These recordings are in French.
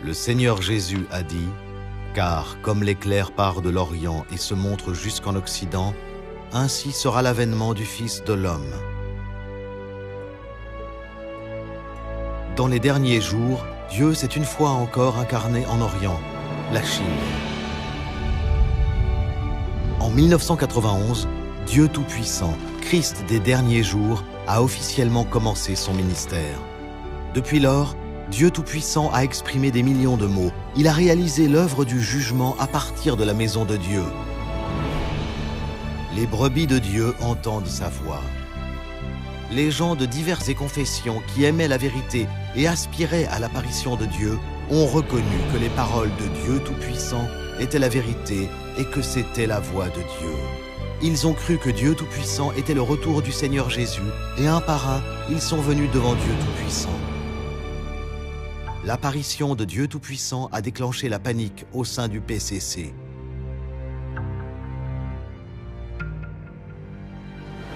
Le Seigneur Jésus a dit, « Car comme l'éclair part de l'Orient et se montre jusqu'en Occident, ainsi sera l'avènement du Fils de l'homme. » Dans les derniers jours, Dieu s'est une fois encore incarné en Orient, la Chine. En 1991, Dieu Tout-Puissant, Christ des derniers jours, a officiellement commencé son ministère. Depuis lors, Dieu Tout-Puissant a exprimé des millions de mots. Il a réalisé l'œuvre du jugement à partir de la maison de Dieu. Les brebis de Dieu entendent sa voix. Les gens de diverses confessions qui aimaient la vérité et aspiraient à l'apparition de Dieu ont reconnu que les paroles de Dieu Tout-Puissant étaient la vérité et que c'était la voix de Dieu. Ils ont cru que Dieu Tout-Puissant était le retour du Seigneur Jésus et un par un, ils sont venus devant Dieu Tout-Puissant. L'apparition de Dieu Tout-Puissant a déclenché la panique au sein du PCC.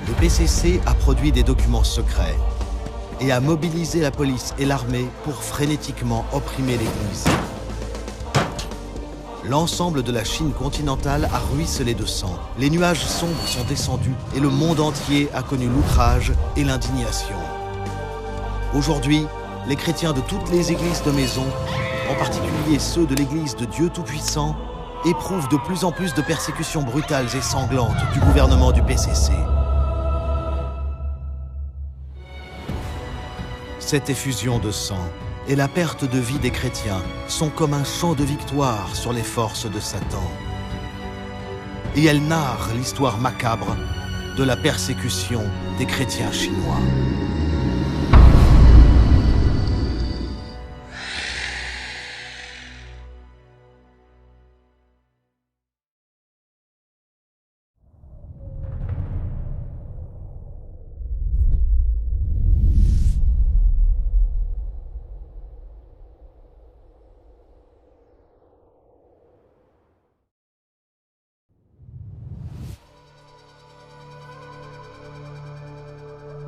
Le PCC a produit des documents secrets et a mobilisé la police et l'armée pour frénétiquement opprimer l'Église. L'ensemble de la Chine continentale a ruisselé de sang. Les nuages sombres sont descendus et le monde entier a connu l'outrage et l'indignation. Aujourd'hui, les chrétiens de toutes les églises de maison, en particulier ceux de l'Église de Dieu Tout-Puissant, éprouvent de plus en plus de persécutions brutales et sanglantes du gouvernement du PCC. Cette effusion de sang et la perte de vie des chrétiens sont comme un chant de victoire sur les forces de Satan. Et elles narrent l'histoire macabre de la persécution des chrétiens chinois.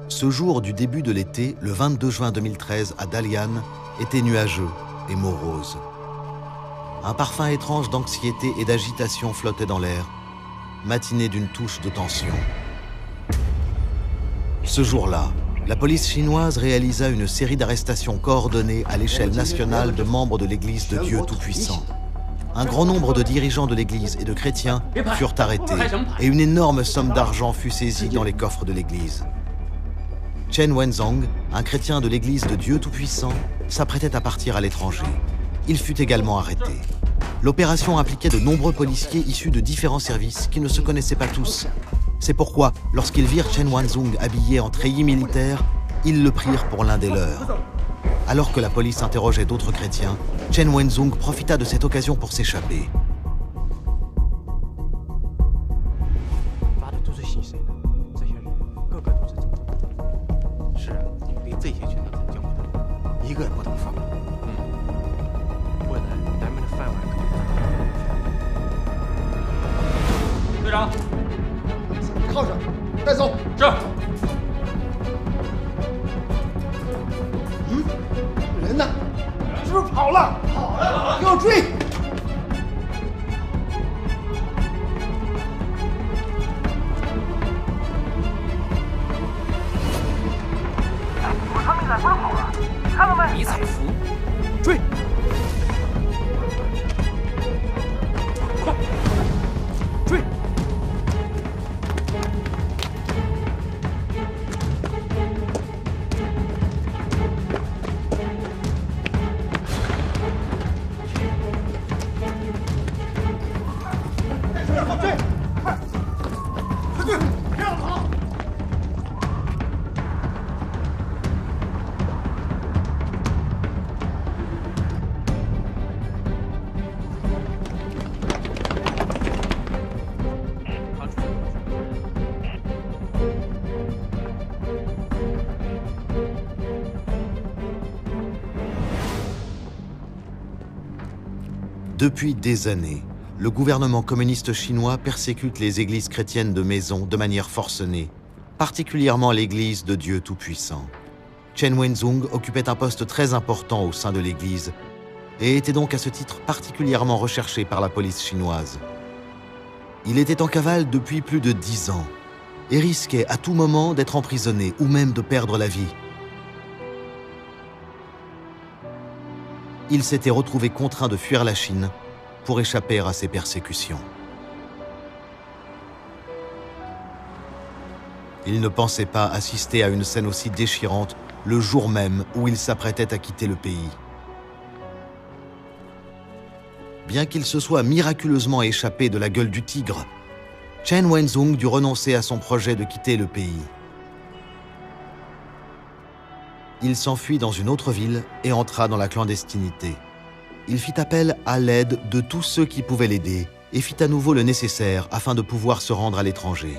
Ce jour du début de l'été, le 22 juin 2013, à Dalian, était nuageux et morose. Un parfum étrange d'anxiété et d'agitation flottait dans l'air, matiné d'une touche de tension. Ce jour-là, la police chinoise réalisa une série d'arrestations coordonnées à l'échelle nationale de membres de l'Église de Dieu Tout-Puissant. Un grand nombre de dirigeants de l'Église et de chrétiens furent arrêtés et une énorme somme d'argent fut saisie dans les coffres de l'Église. Chen Wenzhong, un chrétien de l'Église de Dieu Tout-Puissant, s'apprêtait à partir à l'étranger. Il fut également arrêté. L'opération impliquait de nombreux policiers issus de différents services qui ne se connaissaient pas tous. C'est pourquoi, lorsqu'ils virent Chen Wenzhong habillé en treillis militaire, ils le prirent pour l'un des leurs. Alors que la police interrogeait d'autres chrétiens, Chen Wenzhong profita de cette occasion pour s'échapper. Depuis des années, le gouvernement communiste chinois persécute les églises chrétiennes de maison de manière forcenée, particulièrement l'église de Dieu Tout-Puissant. Chen Wenzhong occupait un poste très important au sein de l'église et était donc à ce titre particulièrement recherché par la police chinoise. Il était en cavale depuis plus de 10 ans et risquait à tout moment d'être emprisonné ou même de perdre la vie. Il s'était retrouvé contraint de fuir la Chine pour échapper à ses persécutions. Il ne pensait pas assister à une scène aussi déchirante le jour même où il s'apprêtait à quitter le pays. Bien qu'il se soit miraculeusement échappé de la gueule du tigre, Chen Wenzhong dut renoncer à son projet de quitter le pays. Il s'enfuit dans une autre ville et entra dans la clandestinité. Il fit appel à l'aide de tous ceux qui pouvaient l'aider et fit à nouveau le nécessaire afin de pouvoir se rendre à l'étranger.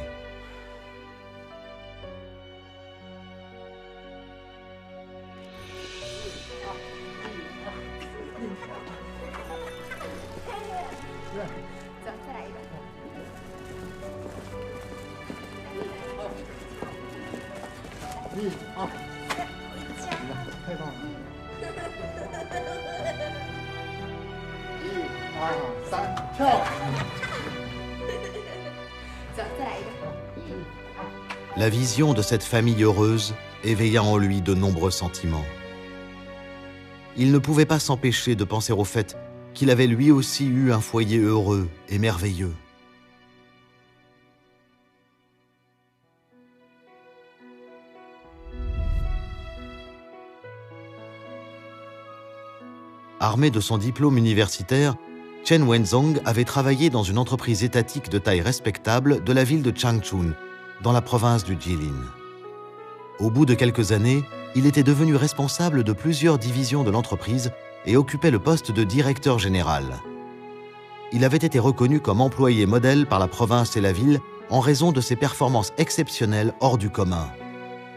La vision de cette famille heureuse éveilla en lui de nombreux sentiments. Il ne pouvait pas s'empêcher de penser au fait qu'il avait lui aussi eu un foyer heureux et merveilleux. Armé de son diplôme universitaire, Chen Wenzhong avait travaillé dans une entreprise étatique de taille respectable de la ville de Changchun, dans la province du Jilin. Au bout de quelques années, il était devenu responsable de plusieurs divisions de l'entreprise et occupait le poste de directeur général. Il avait été reconnu comme employé modèle par la province et la ville en raison de ses performances exceptionnelles hors du commun.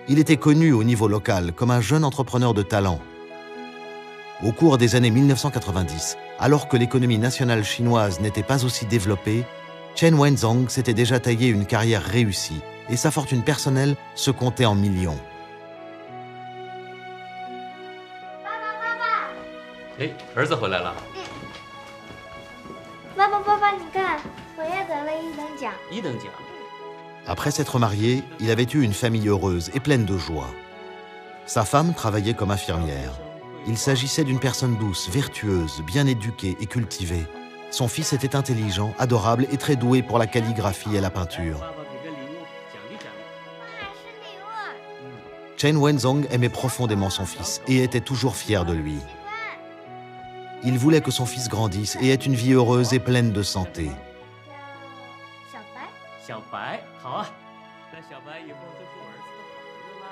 Il était connu au niveau local comme un jeune entrepreneur de talent. Au cours des années 1990, alors que l'économie nationale chinoise n'était pas aussi développée, Chen Wenzhong s'était déjà taillé une carrière réussie et sa fortune personnelle se comptait en millions. 哎，儿子回来了，爸爸，你看，我也得了1等奖。1等奖。 Après s'être marié, il avait eu une famille heureuse et pleine de joie. Sa femme travaillait comme infirmière. Il s'agissait d'une personne douce, vertueuse, bien éduquée et cultivée. Son fils était intelligent, adorable et très doué pour la calligraphie et la peinture. Chen Wenzhong aimait profondément son fils et était toujours fier de lui. Il voulait que son fils grandisse et ait une vie heureuse et pleine de santé. 小白，好啊，那小白以后就是我儿子的好朋友啦。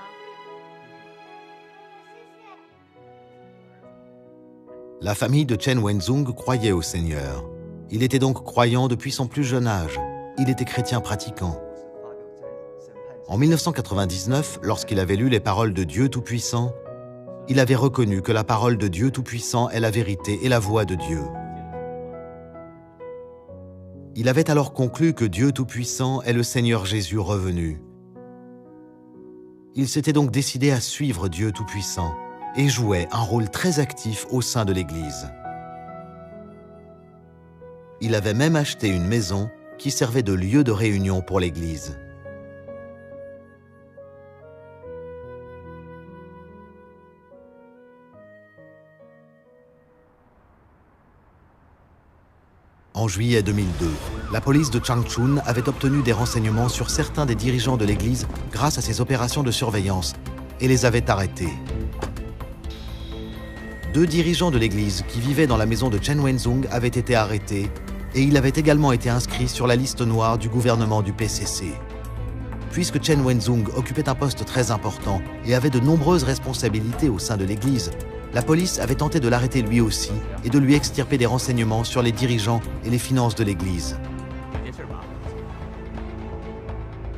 La famille de Chen Wenzhong croyait au Seigneur. Il était donc croyant depuis son plus jeune âge. Il était chrétien pratiquant. En 1999, lorsqu'il avait lu les paroles de Dieu Tout-Puissant, il avait reconnu que la parole de Dieu Tout-Puissant est la vérité et la voix de Dieu. Il avait alors conclu que Dieu Tout-Puissant est le Seigneur Jésus revenu. Il s'était donc décidé à suivre Dieu Tout-Puissant et jouait un rôle très actif au sein de l'Église. Il avait même acheté une maison qui servait de lieu de réunion pour l'Église. En juillet 2002, la police de Changchun avait obtenu des renseignements sur certains des dirigeants de l'Église grâce à ses opérations de surveillance et les avait arrêtés. 2 dirigeants de l'Église qui vivaient dans la maison de Chen Wenzhong avaient été arrêtés et il avait également été inscrit sur la liste noire du gouvernement du PCC. Puisque Chen Wenzhong occupait un poste très important et avait de nombreuses responsabilités au sein de l'Église, la police avait tenté de l'arrêter lui aussi et de lui extirper des renseignements sur les dirigeants et les finances de l'Église.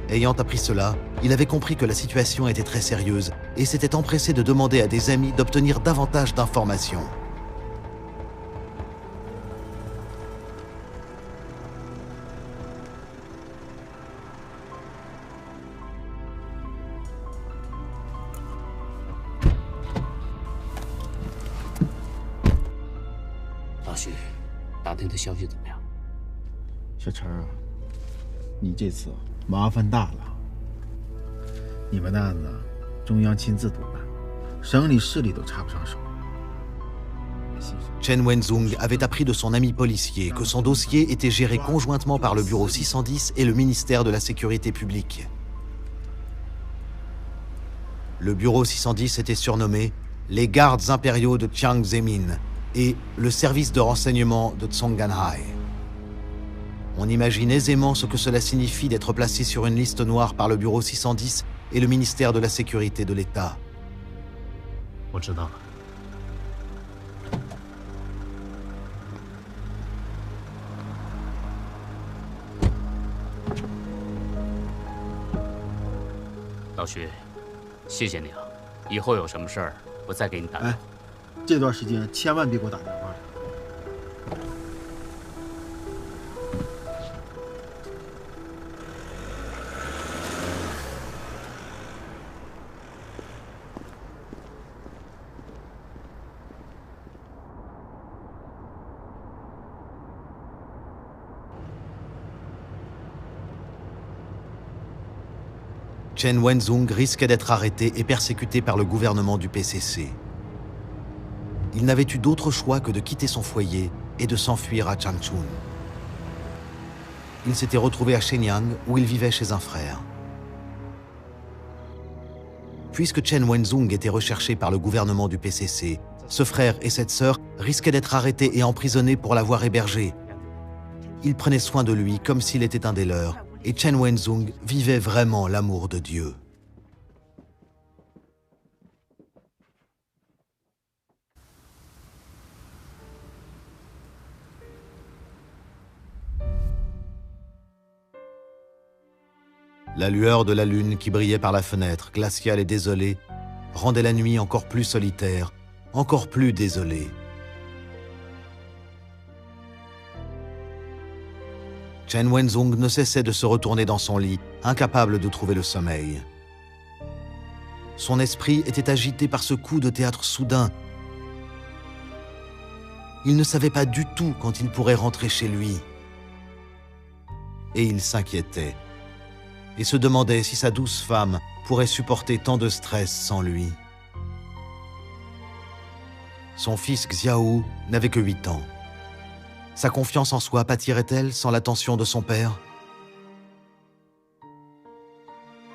Ayant appris cela, il avait compris que la situation était très sérieuse et s'était empressé de demander à des amis d'obtenir davantage d'informations. 打听的消息怎么样？小陈啊，你这次麻烦大了。你们的案子中央亲自督办，省里市里都插不上手。 Chen Wenzhong avait appris de son ami policier que son dossier était géré conjointement par le bureau 610 et le ministère de la Sécurité publique. Le bureau 610 était surnommé les gardes impériaux de Jiang Zemin et le service de renseignement de Zhongganhai. On imagine aisément ce que cela signifie d'être placé sur une liste noire par le bureau 610 et le ministère de la Sécurité de l'État. 我知道了。 老徐，谢谢你啊！以后有什么事儿，我再给你打电话。哎，这段时间千万别给我打电话。 Chen Wenzhong risquait d'être arrêté et persécuté par le gouvernement du PCC. Il n'avait eu d'autre choix que de quitter son foyer et de s'enfuir à Changchun. Il s'était retrouvé à Shenyang où il vivait chez un frère. Puisque Chen Wenzhong était recherché par le gouvernement du PCC, ce frère et cette sœur risquaient d'être arrêtés et emprisonnés pour l'avoir hébergé. Ils prenaient soin de lui comme s'il était un des leurs. Et Chen Wenzhong vivait vraiment l'amour de Dieu. La lueur de la lune qui brillait par la fenêtre, glaciale et désolée, rendait la nuit encore plus solitaire, encore plus désolée. Chen Wenzhong ne cessait de se retourner dans son lit, incapable de trouver le sommeil. Son esprit était agité par ce coup de théâtre soudain. Il ne savait pas du tout quand il pourrait rentrer chez lui. Et il s'inquiétait, et se demandait si sa douce femme pourrait supporter tant de stress sans lui. Son fils Xiao n'avait que 8 ans. Sa confiance en soi pâtirait-elle sans l'attention de son père?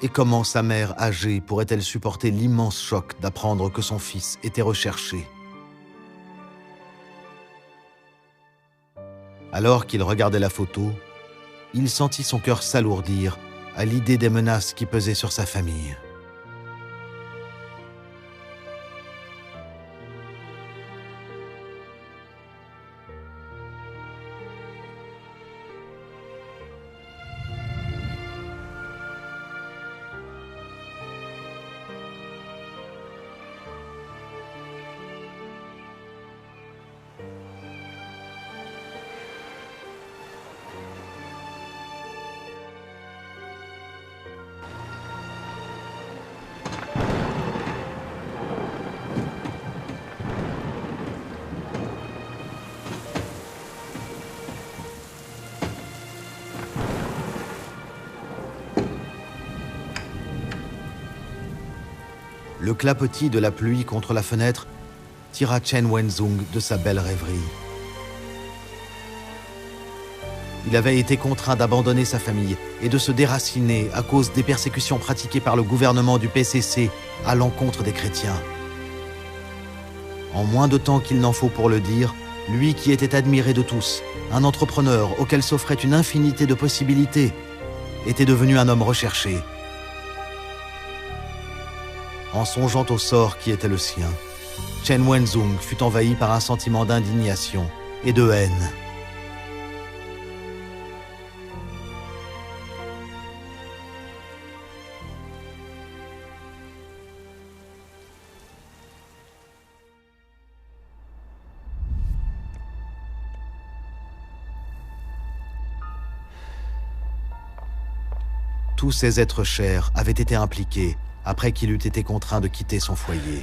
Et comment sa mère âgée pourrait-elle supporter l'immense choc d'apprendre que son fils était recherché? Alors qu'il regardait la photo, il sentit son cœur s'alourdir à l'idée des menaces qui pesaient sur sa famille. Le clapotis de la pluie contre la fenêtre tira Chen Wenzhong de sa belle rêverie. Il avait été contraint d'abandonner sa famille et de se déraciner à cause des persécutions pratiquées par le gouvernement du PCC à l'encontre des chrétiens. En moins de temps qu'il n'en faut pour le dire, lui qui était admiré de tous, un entrepreneur auquel s'offrait une infinité de possibilités, était devenu un homme recherché. En songeant au sort qui était le sien, Chen Wenzhong fut envahi par un sentiment d'indignation et de haine. Tous ces êtres chers avaient été impliqués après qu'il eût été contraint de quitter son foyer.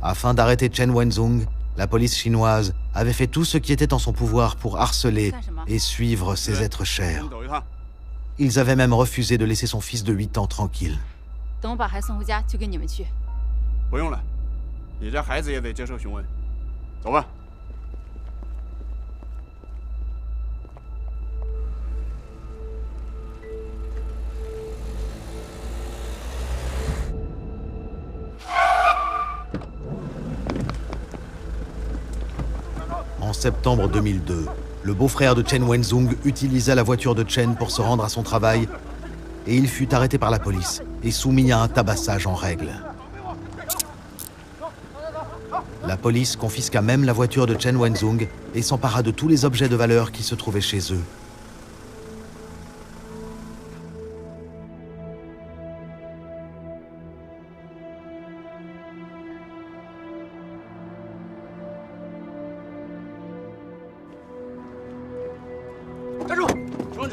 Afin d'arrêter Chen Wenzhong, La police chinoise avait fait tout ce qui était en son pouvoir pour harceler et suivre ses êtres chers. Ils avaient même refusé de laisser son fils de 8 ans tranquille. 等我把孩子送回家，就跟你们去。不用了，你这孩子也得接受询问。走吧。En septembre 2002, le beau-frère de Chen Wenzhong utilisa la voiture de Chen pour se rendre à son travail et il fut arrêté par la police et soumis à un tabassage en règle. La police confisqua même la voiture de Chen Wenzhong et s'empara de tous les objets de valeur qui se trouvaient chez eux.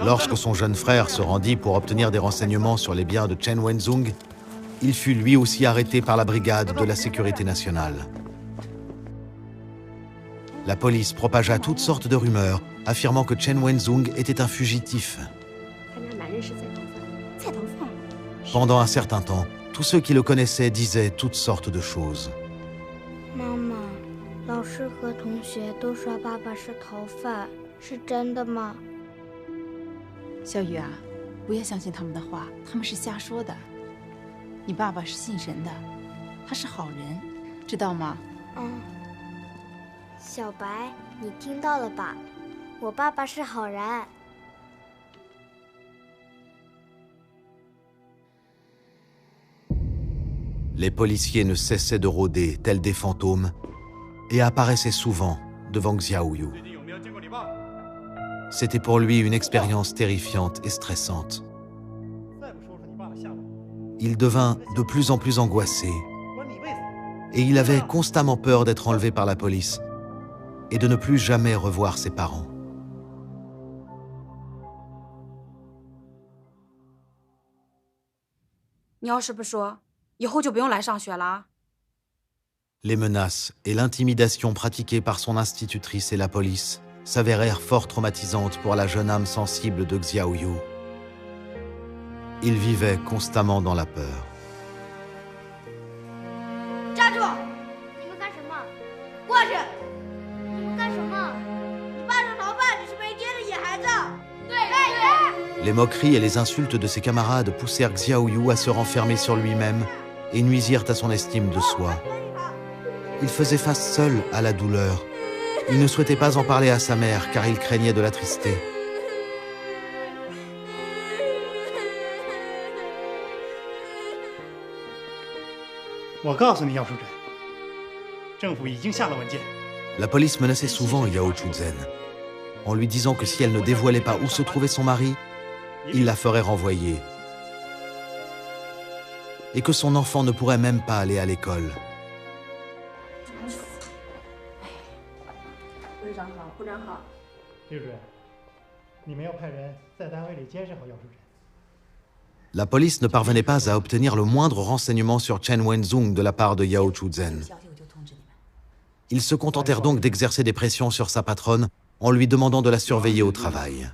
Lorsque son jeune frère se rendit pour obtenir des renseignements sur les biens de Chen Wenzhong, il fut lui aussi arrêté par la brigade de la sécurité nationale. La police propagea toutes sortes de rumeurs, affirmant que Chen Wenzhong était un fugitif. Pendant un certain temps, tous ceux qui le connaissaient disaient toutes sortes de choses. Maman, 老师和同学都说爸爸是逃犯，是真的吗？ 小雨啊，不要相信他们的话，他们是瞎说的。你爸爸是信神的，他是好人，知道吗？小白，你听到了吧？我爸爸是好人。Les policiers ne cessaient de rôder, tels des fantômes, et apparaissaient souvent devant Xiaoyu. C'était pour lui une expérience terrifiante et stressante. Il devint de plus en plus angoissé, et il avait constamment peur d'être enlevé par la police et de ne plus jamais revoir ses parents. Les menaces et l'intimidation pratiquées par son institutrice et la police s'avérèrent fort traumatisantes pour la jeune âme sensible de Xiaoyu. Il vivait constamment dans la peur. 站住！你们干什么？过去！你们干什么？你爸是逃犯，你是没爹的野孩子！对！ Les moqueries et les insultes de ses camarades poussèrent Xiaoyu à se renfermer sur lui-même et nuisirent à son estime de soi. Il faisait face seul à la douleur. Il ne souhaitait pas en parler à sa mère car il craignait de l'attrister. La police menaçait souvent Yao Chuzhen, en lui disant que si elle ne dévoilait pas où se trouvait son mari, il la ferait renvoyer. Et que son enfant ne pourrait même pas aller à l'école. La police ne parvenait pas à obtenir le moindre renseignement sur Chen Wenzhong de la part de Yao Chuzhen. Ils se contentèrent donc d'exercer des pressions sur sa patronne en lui demandant de la surveiller au travail.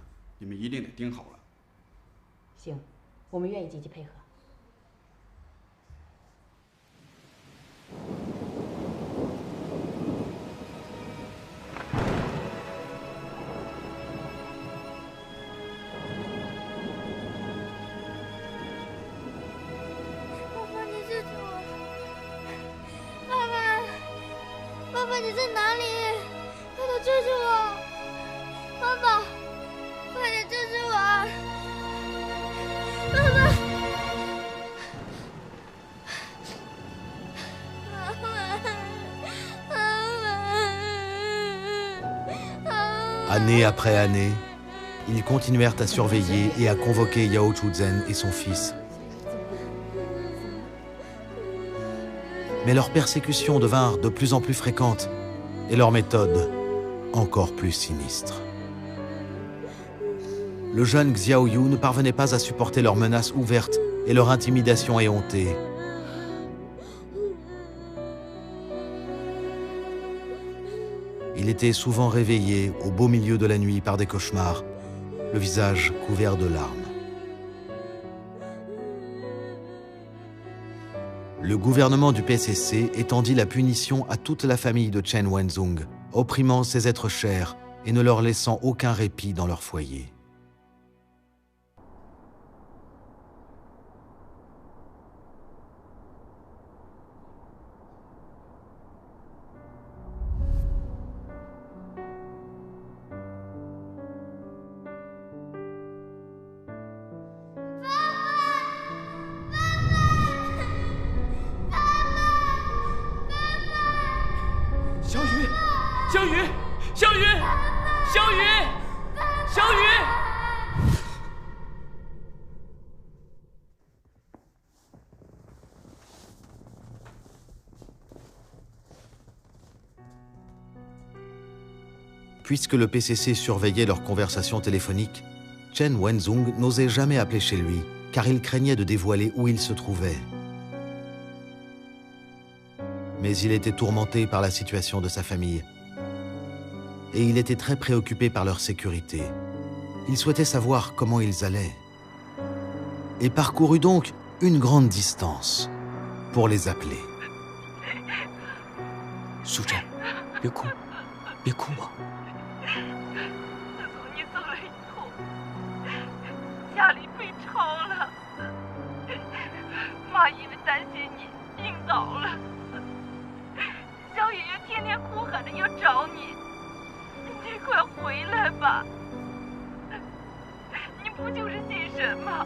Année après année, ils continuèrent à surveiller et à convoquer Yao Chuzhen et son fils. Mais leurs persécutions devinrent de plus en plus fréquentes et leurs méthodes encore plus sinistres. Le jeune Xiaoyu ne parvenait pas à supporter leurs menaces ouvertes et leur intimidation éhontée. Il était souvent réveillé au beau milieu de la nuit par des cauchemars, le visage couvert de larmes. Le gouvernement du PCC étendit la punition à toute la famille de Chen Wenzhong, opprimant ses êtres chers et ne leur laissant aucun répit dans leur foyer. Puisque le PCC surveillait leurs conversations téléphoniques, Chen Wenzhong n'osait jamais appeler chez lui, car il craignait de dévoiler où il se trouvait. Mais il était tourmenté par la situation de sa famille, et il était très préoccupé par leur sécurité. Il souhaitait savoir comment ils allaient, et parcourut donc une grande distance pour les appeler. 苏珊，别哭，别哭啊！ 自从你走了以后，家里被抄了，妈因为担心你病倒了，小爷爷天天哭喊着要找你，你快回来吧！你不就是信神吗？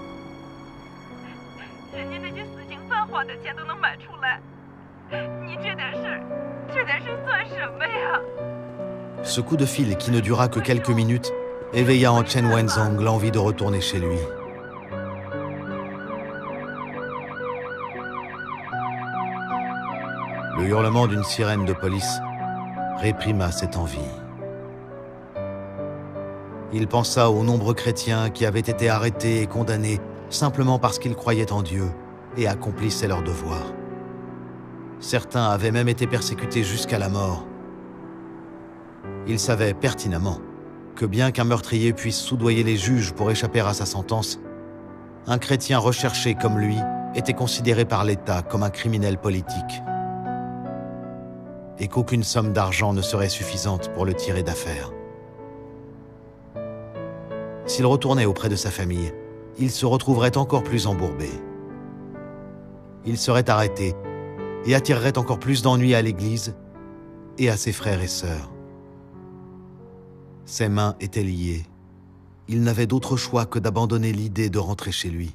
人家那些死刑犯花的钱都能买出来，你这点事算什么呀？ Ce coup de fil, qui ne dura que quelques minutes, éveilla en Chen Wenzhong l'envie de retourner chez lui. Le hurlement d'une sirène de police réprima cette envie. Il pensa aux nombreux chrétiens qui avaient été arrêtés et condamnés simplement parce qu'ils croyaient en Dieu et accomplissaient leur devoir. Certains avaient même été persécutés jusqu'à la mort. Il savait pertinemment que bien qu'un meurtrier puisse soudoyer les juges pour échapper à sa sentence, un chrétien recherché comme lui était considéré par l'État comme un criminel politique et qu'aucune somme d'argent ne serait suffisante pour le tirer d'affaire. S'il retournait auprès de sa famille, il se retrouverait encore plus embourbé. Il serait arrêté et attirerait encore plus d'ennuis à l'Église et à ses frères et sœurs. Ses mains étaient liées. Il n'avait d'autre choix que d'abandonner l'idée de rentrer chez lui.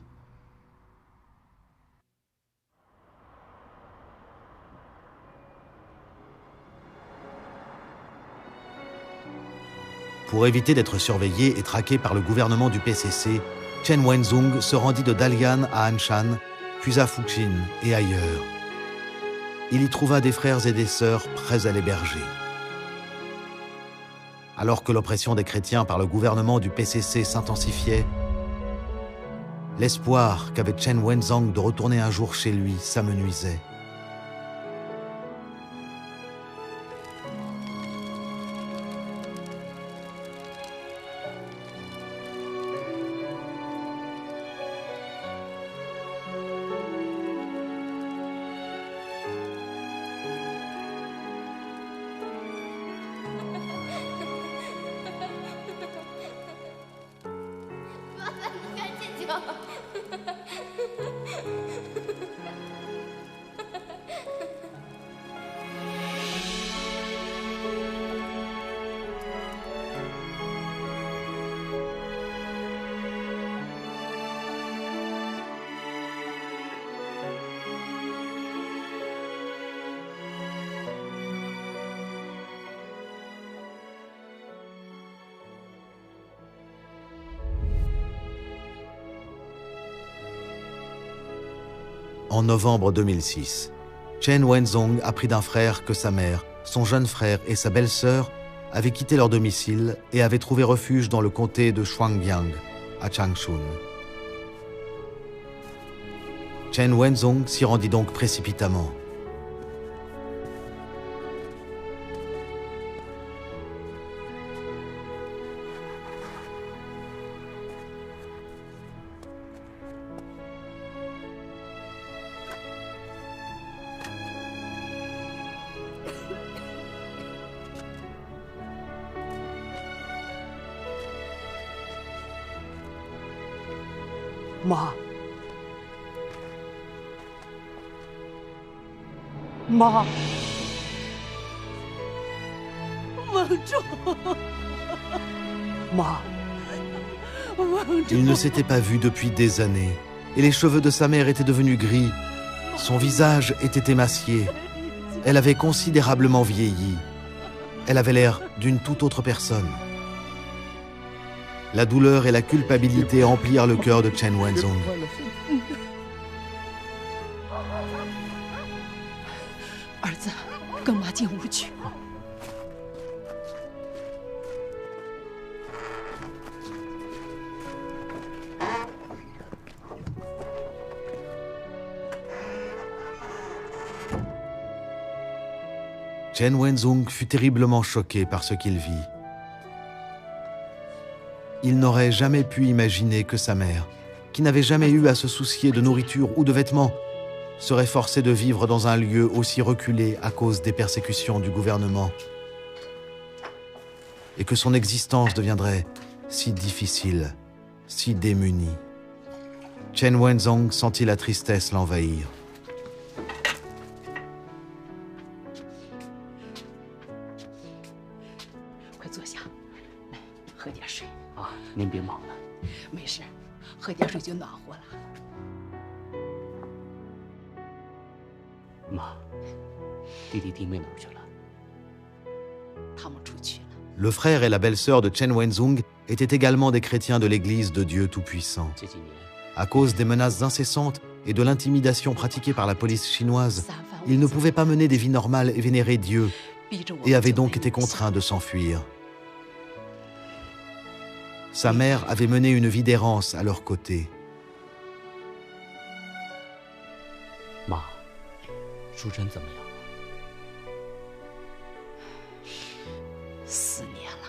Pour éviter d'être surveillé et traqué par le gouvernement du PCC, Chen Wenzhong se rendit de Dalian à Anshan, puis à Fuqin et ailleurs. Il y trouva des frères et des sœurs prêts à l'héberger. Alors que l'oppression des chrétiens par le gouvernement du PCC s'intensifiait, l'espoir qu'avait Chen Wenzhong de retourner un jour chez lui s'amenuisait. En novembre 2006, Chen Wenzhong apprit d'un frère que sa mère, son jeune frère et sa belle-sœur avaient quitté leur domicile et avaient trouvé refuge dans le comté de Shuangliang, à Changchun. Chen Wenzhong s'y rendit donc précipitamment. 妈，妈，蒙住，妈，蒙住。 Il ne s'était pas vu depuis des années, et les cheveux de sa mère étaient devenus gris. Son visage était émacié. Elle avait considérablement vieilli. Elle avait l'air d'une toute autre personne. La douleur et la culpabilité emplirent le cœur de Chen Wenzhong. 儿子，跟妈进屋去。 Chen Wenzhong fut terriblement choqué par ce qu'il vit. Il n'aurait jamais pu imaginer que sa mère, qui n'avait jamais eu à se soucier de nourriture ou de vêtements, serait forcée de vivre dans un lieu aussi reculé à cause des persécutions du gouvernement, et que son existence deviendrait si difficile, si démunie. Chen Wenzhong sentit la tristesse l'envahir. 快坐下，来喝点水。啊，您别忙了。没事，喝点水就暖和了。妈，弟弟弟妹哪儿去了？ 他们出去了。 Le frère et la belle-sœur de Chen Wenzhong étaient également des chrétiens de l'Église de Dieu Tout-Puissant. À cause des menaces incessantes et de l'intimidation pratiquée par la police chinoise, ils ne pouvaient pas mener des vies normales et vénérer Dieu, et avaient donc été contraints de s'enfuir. Sa mère avait mené une vie d'errance à leur côté. 妈，淑珍怎么样？4年了，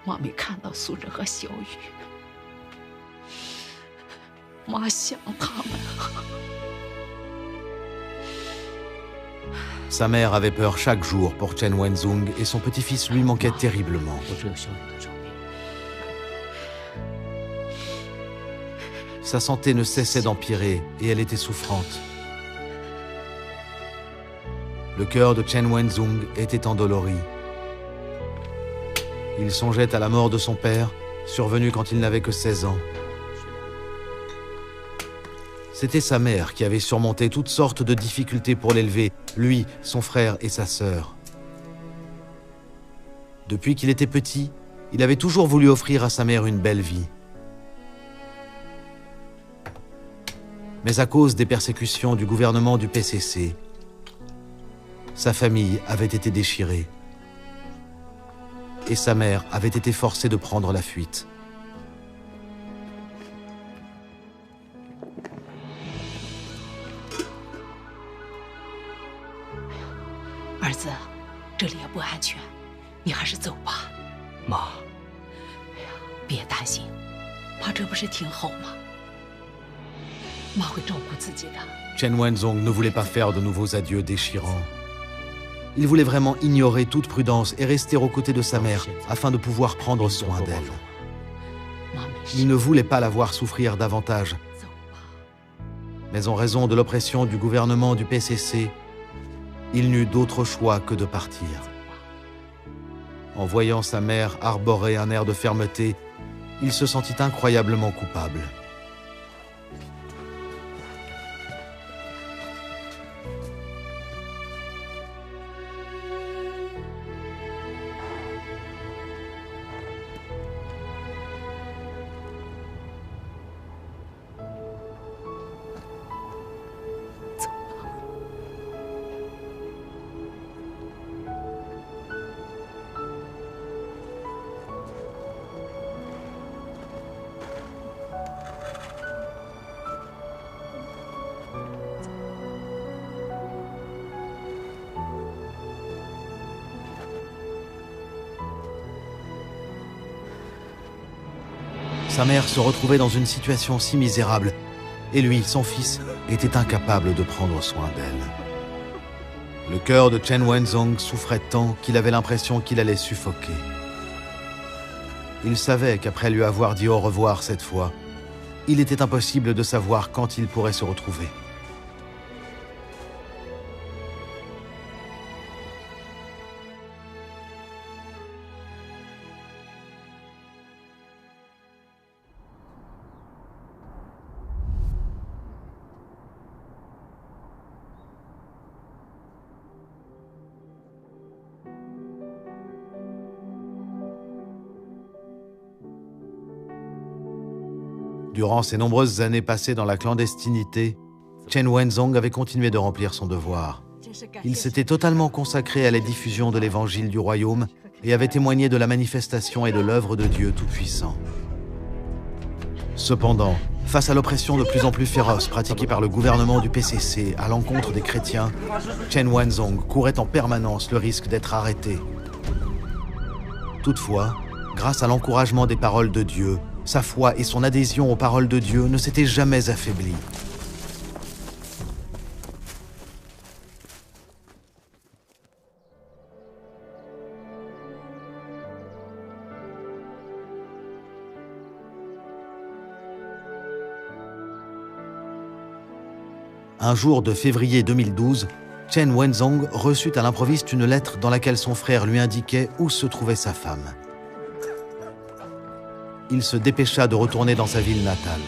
妈没看到苏珍和小雨，妈想他们。 Sa mère avait peur chaque jour pour Chen Wenzhong et son petit-fils lui manquait terriblement. Sa santé ne cessait d'empirer et elle était souffrante. Le cœur de Chen Wenzhong était endolori. Il songeait à la mort de son père, survenue quand il n'avait que 16 ans. C'était sa mère qui avait surmonté toutes sortes de difficultés pour l'élever, lui, son frère et sa sœur. Depuis qu'il était petit, il avait toujours voulu offrir à sa mère une belle vie. Mais à cause des persécutions du gouvernement du PCC, sa famille avait été déchirée. Et sa mère avait été forcée de prendre la fuite. 儿子，这里也不安全，你还是走吧。妈，哎呀，别担心，妈这不是挺好吗？妈会照顾自己的。Chen Wenzhong ne voulait pas faire de nouveaux adieux déchirants. Il voulait vraiment ignorer toute prudence et rester aux côtés de sa mère afin de pouvoir prendre soin d'elle. Il ne voulait pas la voir souffrir davantage. Mais en raison de l'oppression du gouvernement du PCC, il n'eut d'autre choix que de partir. En voyant sa mère arborer un air de fermeté, il se sentit incroyablement coupable. Sa mère se retrouvait dans une situation si misérable, et lui, son fils, était incapable de prendre soin d'elle. Le cœur de Chen Wenzhong souffrait tant qu'il avait l'impression qu'il allait suffoquer. Il savait qu'après lui avoir dit au revoir cette fois, il était impossible de savoir quand ils pourraient se retrouver. Durant ces nombreuses années passées dans la clandestinité, Chen Wenzhong avait continué de remplir son devoir. Il s'était totalement consacré à la diffusion de l'évangile du royaume et avait témoigné de la manifestation et de l'œuvre de Dieu Tout-Puissant. Cependant, face à l'oppression de plus en plus féroce pratiquée par le gouvernement du PCC à l'encontre des chrétiens, Chen Wenzhong courait en permanence le risque d'être arrêté. Toutefois, grâce à l'encouragement des paroles de Dieu, sa foi et son adhésion aux paroles de Dieu ne s'étaient jamais affaiblies. Un jour de février 2012, Chen Wenzhong reçut à l'improviste une lettre dans laquelle son frère lui indiquait où se trouvait sa femme. Il se dépêcha de retourner dans sa ville natale.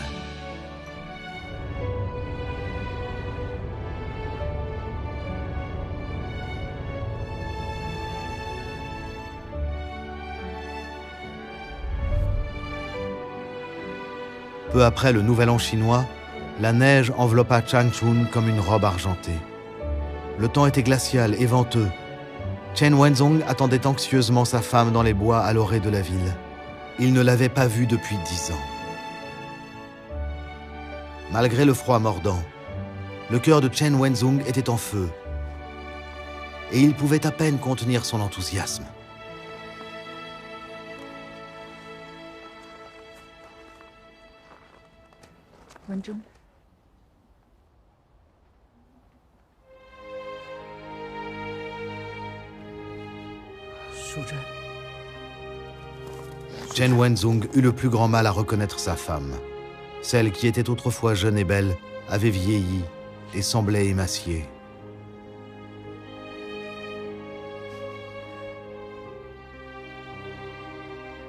Peu après le Nouvel An chinois, la neige enveloppa Changchun comme une robe argentée. Le temps était glacial et venteux. Chen Wenzhong attendait anxieusement sa femme dans les bois à l'orée de la ville. Il ne l'avait pas vue depuis 10 ans. Malgré le froid mordant, le cœur de Chen Wenzhong était en feu et il pouvait à peine contenir son enthousiasme. Wenzhong. Chen Wenzhong eut le plus grand mal à reconnaître sa femme. Celle qui était autrefois jeune et belle avait vieilli et semblait émaciée.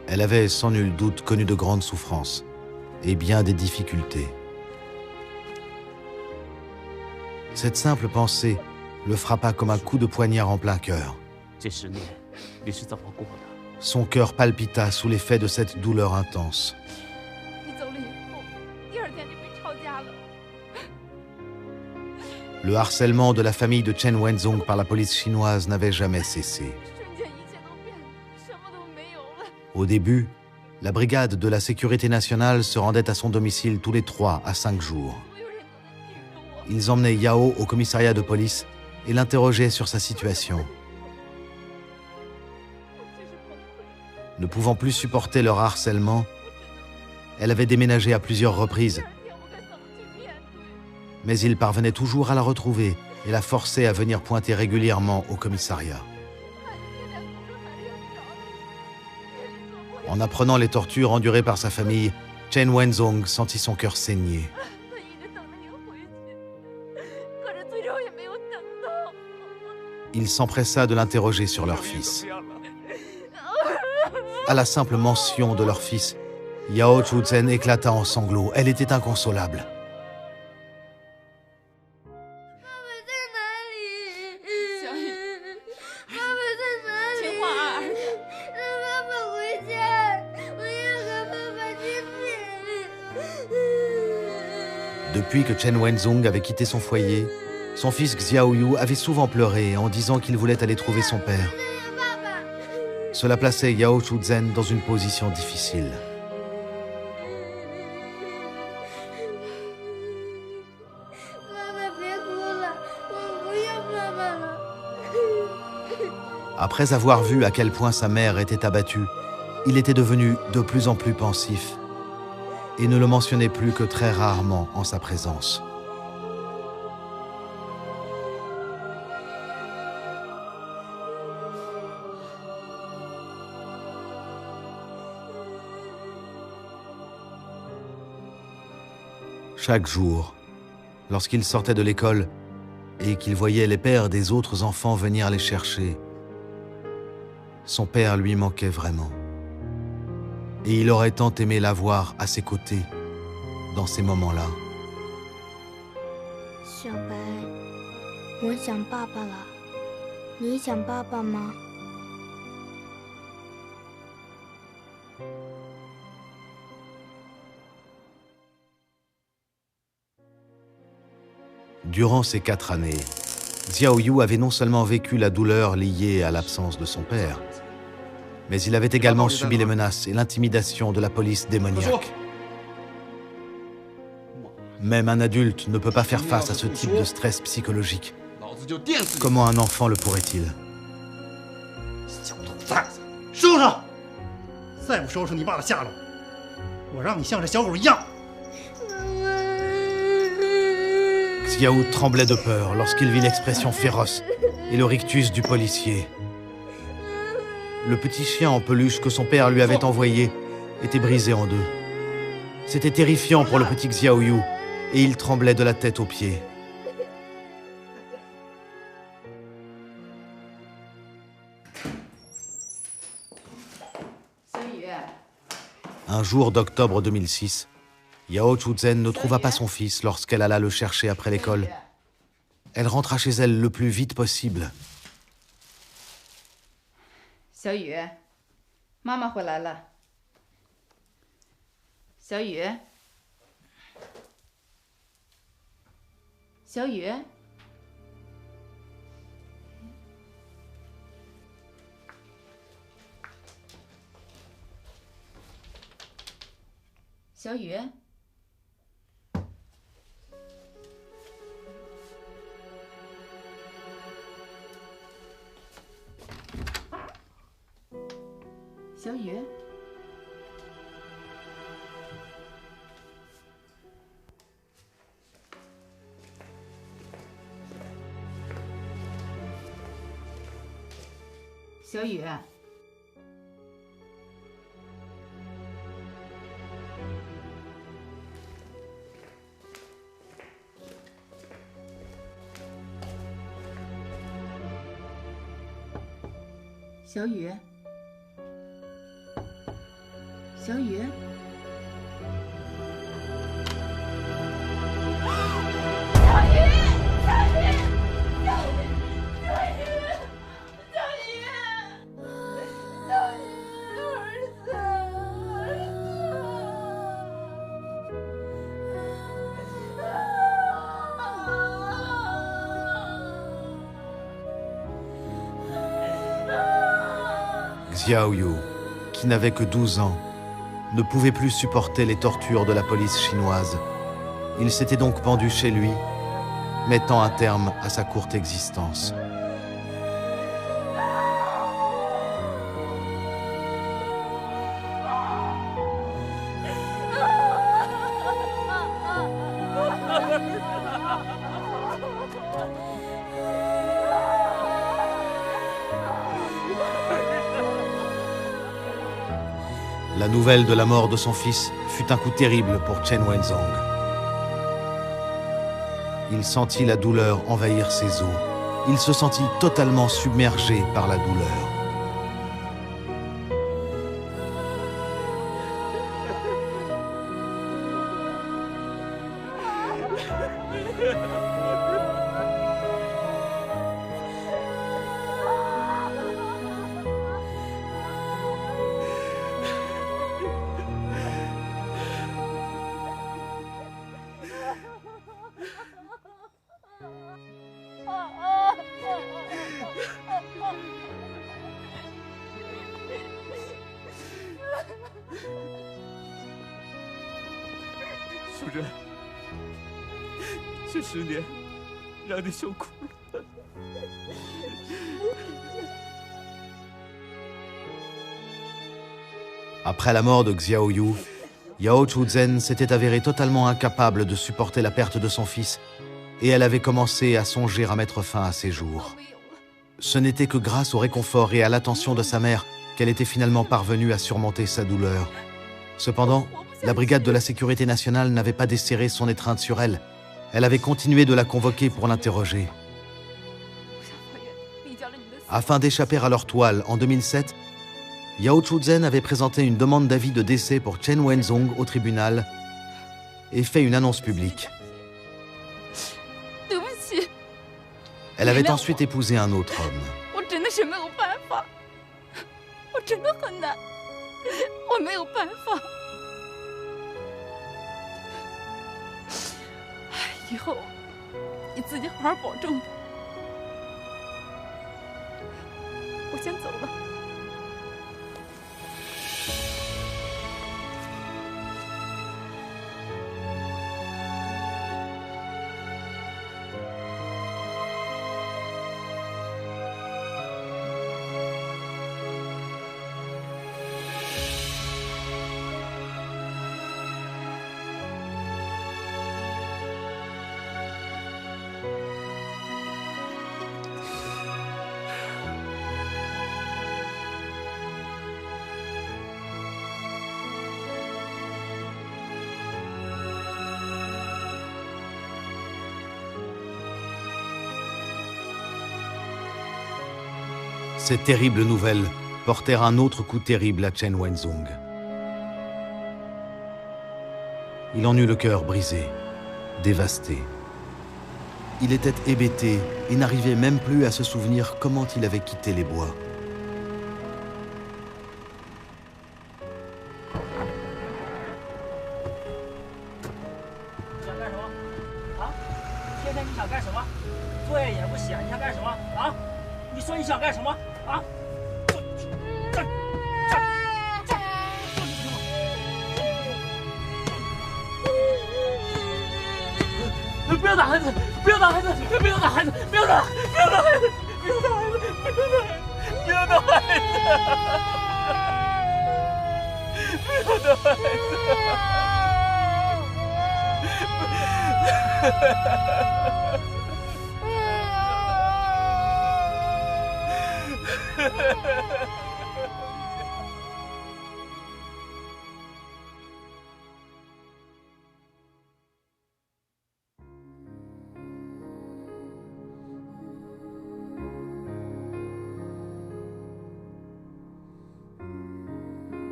Elle avait sans nul doute connu de grandes souffrances et bien des difficultés. Cette simple pensée le frappa comme un coup de poignard en plein cœur. Son cœur palpita sous l'effet de cette douleur intense. Le harcèlement de la famille de Chen Wenzhong par la police chinoise n'avait jamais cessé. Au début, la brigade de la sécurité nationale se rendait à son domicile tous les 3 à 5 jours. Ils emmenaient Yao au commissariat de police et l'interrogeaient sur sa situation. Ne pouvant plus supporter leur harcèlement, elle avait déménagé à plusieurs reprises. Mais il parvenait toujours à la retrouver et la forçait à venir pointer régulièrement au commissariat. En apprenant les tortures endurées par sa famille, Chen Wenzhong sentit son cœur saigner. Il s'empressa de l'interroger sur leur fils. À la simple mention de leur fils, Yao Chuzhen éclata en sanglots. Elle était inconsolable. Depuis que Chen Wenzhong avait quitté son foyer, son fils Xiaoyu avait souvent pleuré en disant qu'il voulait aller trouver son père. Cela plaçait Yao Chuzhen dans une position difficile. Après avoir vu à quel point sa mère était abattue, il était devenu de plus en plus pensif et ne le mentionnait plus que très rarement en sa présence. Chaque jour, lorsqu'il sortait de l'école et qu'il voyait les pères des autres enfants venir les chercher, son père lui manquait vraiment. Et il aurait tant aimé l'avoir à ses côtés dans ces moments-là. 小白，我想爸爸了。你想爸爸吗？ Durant ces 4 années, Xiao Yu avait non seulement vécu la douleur liée à l'absence de son père, mais il avait également subi les menaces et l'intimidation de la police démoniaque. Même un adulte ne peut pas faire face à ce type de stress psychologique. Comment un enfant le pourrait-il? 收拾！再不收拾你爸的下落，我让你像这小狗一样。 Xiao tremblait de peur lorsqu'il vit l'expression féroce et le rictus du policier. Le petit chien en peluche que son père lui avait envoyé était brisé en deux. C'était terrifiant pour le petit Xiao Yu et il tremblait de la tête aux pieds. Un jour d'octobre 2006, Yao Chuzhen ne trouva pas son fils lorsqu'elle alla le chercher après l'école. Elle rentra chez elle le plus vite possible. 小雨，妈妈回来了。小雨，小雨，小雨。 小雨，小雨，小雨。 小雨，Xiao Yu, qui n'avait que 12 ans, ne pouvait plus supporter les tortures de la police chinoise. Il s'était donc pendu chez lui, mettant un terme à sa courte existence. La nouvelle de la mort de son fils fut un coup terrible pour Chen Wenzhong. Il sentit la douleur envahir ses os. Il se sentit totalement submergé par la douleur. Après la mort de Xiao Yu, Yao Chuzhen s'était avérée totalement incapable de supporter la perte de son fils et elle avait commencé à songer à mettre fin à ses jours. Ce n'était que grâce au réconfort et à l'attention de sa mère qu'elle était finalement parvenue à surmonter sa douleur. Cependant, la brigade de la sécurité nationale n'avait pas desserré son étreinte sur elle. Elle avait continué de la convoquer pour l'interroger. Afin d'échapper à leur toile, en 2007, Yao Chuzhen avait présenté une demande d'avis de décès pour Chen Wenzhong au tribunal et fait une annonce publique. Elle avait ensuite épousé un autre homme. Ces terribles nouvelles portèrent un autre coup terrible à Chen Wenzhong. Il en eut le cœur brisé, dévasté. Il était hébété et n'arrivait même plus à se souvenir comment il avait quitté les bois.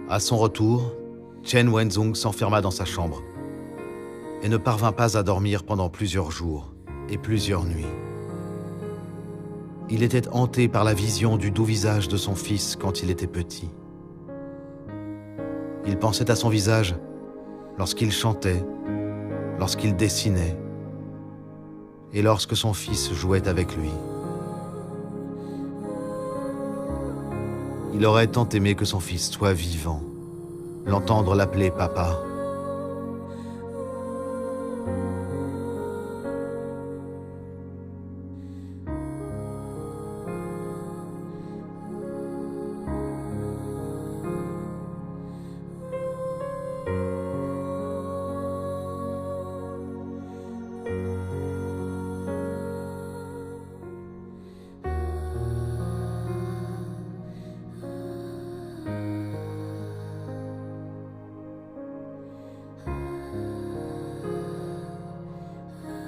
À son retour, Chen Wenzhong s'enferma dans sa chambre et ne parvint pas à dormir pendant plusieurs jours et plusieurs nuits. Il était hanté par la vision du doux visage de son fils quand il était petit. Il pensait à son visage lorsqu'il chantait, lorsqu'il dessinait et lorsque son fils jouait avec lui. Il aurait tant aimé que son fils soit vivant, l'entendre l'appeler papa.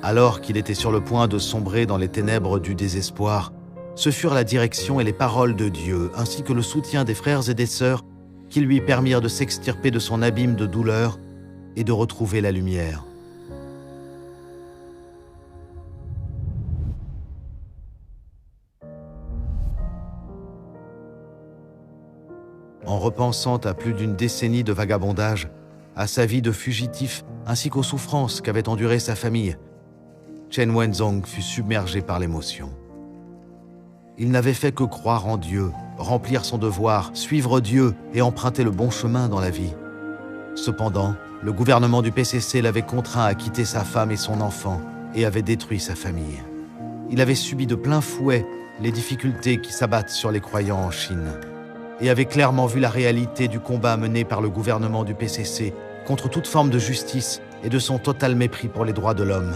Alors qu'il était sur le point de sombrer dans les ténèbres du désespoir, ce furent la direction et les paroles de Dieu, ainsi que le soutien des frères et des sœurs, qui lui permirent de s'extirper de son abîme de douleur et de retrouver la lumière. En repensant à plus d'une décennie de vagabondage, à sa vie de fugitif, ainsi qu'aux souffrances qu'avait endurées sa famille, Chen Wenzhong fut submergé par l'émotion. Il n'avait fait que croire en Dieu, remplir son devoir, suivre Dieu et emprunter le bon chemin dans la vie. Cependant, le gouvernement du PCC l'avait contraint à quitter sa femme et son enfant et avait détruit sa famille. Il avait subi de plein fouet les difficultés qui s'abattent sur les croyants en Chine et avait clairement vu la réalité du combat mené par le gouvernement du PCC contre toute forme de justice et de son total mépris pour les droits de l'homme.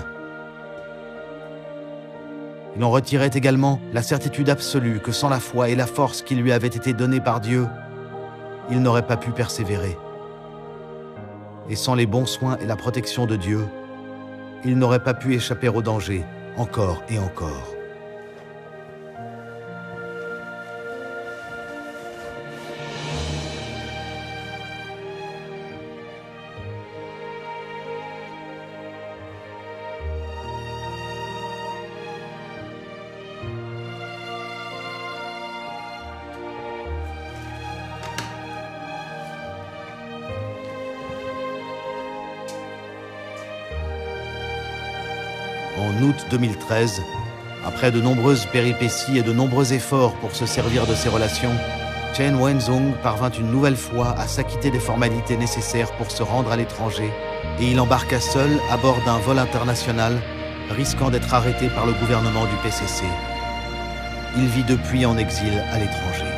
Il en retirait également la certitude absolue que sans la foi et la force qui lui avaient été données par Dieu, il n'aurait pas pu persévérer. et sans les bons soins et la protection de Dieu, il n'aurait pas pu échapper au danger, encore et encore. En août 2013, après de nombreuses péripéties et de nombreux efforts pour se servir de ses relations, Chen Wenzhong parvint une nouvelle fois à s'acquitter des formalités nécessaires pour se rendre à l'étranger et il embarqua seul à bord d'un vol international, risquant d'être arrêté par le gouvernement du PCC. Il vit depuis en exil à l'étranger.